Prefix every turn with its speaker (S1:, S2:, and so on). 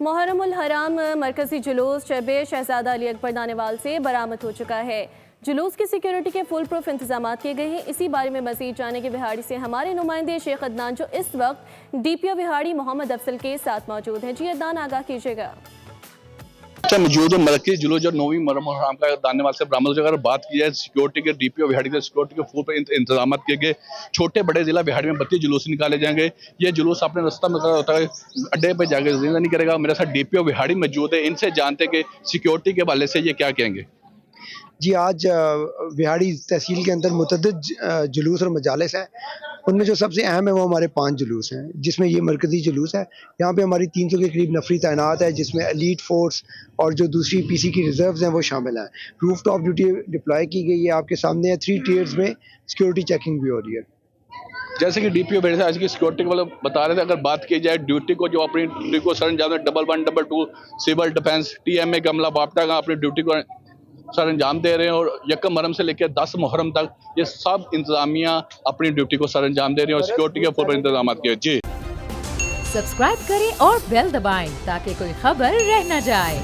S1: محرم الحرام مرکزی جلوس شب شہزادہ علی اکبر نانیوال سے برآمد ہو چکا ہے۔ جلوس کی سیکیورٹی کے فل پروف انتظامات کیے گئے ہیں۔ اسی بارے میں مزید جاننے کے وہاڑی سے ہمارے نمائندے شیخ عدنان جو اس وقت ڈی پی او وہاڑی محمد افضل کے ساتھ موجود ہیں۔ جی عدنان، آگاہ کیجیے گا۔
S2: موجود مرکزی جلوس جو 9ویں محرم الحرام کا نانیوال سے برآمد ہو جائے، اگر بات کی جائے سیکیورٹی کے ڈی پی او وہاڑی کے سیکیورٹی کے فل انتظامات کیے گئے۔ چھوٹے بڑے ضلع وہاڑی میں 32 جلوس نکالے جائیں گے۔ یہ جلوس اپنے رستہ میں ہوتا ہے، اڈے پہ جا کے نہیں کرے گا۔ میرے ساتھ ڈی پی او وہاڑی موجود ہے، ان سے جانتے کہ سیکیورٹی کے حوالے سے یہ کیا کہیں گے۔
S3: جی، آج وہاڑی تحصیل کے اندر متعدد جلوس اور مجالس ہیں۔ ان میں جو سب سے اہم ہے وہ ہمارے 5 جلوس ہیں، جس میں یہ مرکزی جلوس ہے۔ یہاں پہ ہماری 300 کے قریب نفری تعینات ہے، جس میں ایلیٹ فورس اور جو دوسری پی سی کی ریزروز ہیں وہ شامل ہیں۔ روف ٹاپ ڈیوٹی ڈپلائی کی گئی ہے، آپ کے سامنے ہے۔ 3 ٹیئرز میں سیکیورٹی چیکنگ بھی ہو رہی ہے۔
S2: جیسے کہ ڈی پی او آج کی سیکیورٹی کے بتا رہے تھے، اگر بات کی جائے ڈیوٹی کو، جو اپنی ڈیوٹی کو سر انجام 112 2 سول ڈیفینس ٹی ایم اے کا عملہ باپٹا کا اپنی ڈیوٹی کو سر انجام دے رہے ہیں، اور 1 محرم سے لے کے 10 محرم تک یہ سب انتظامیہ اپنی ڈیوٹی کو سر انجام دے رہے ہیں اور سیکیورٹی کے پورے انتظامات کیے۔ جی
S4: سبسکرائب کریں اور بیل دبائیں تاکہ کوئی خبر رہ نہ جائے۔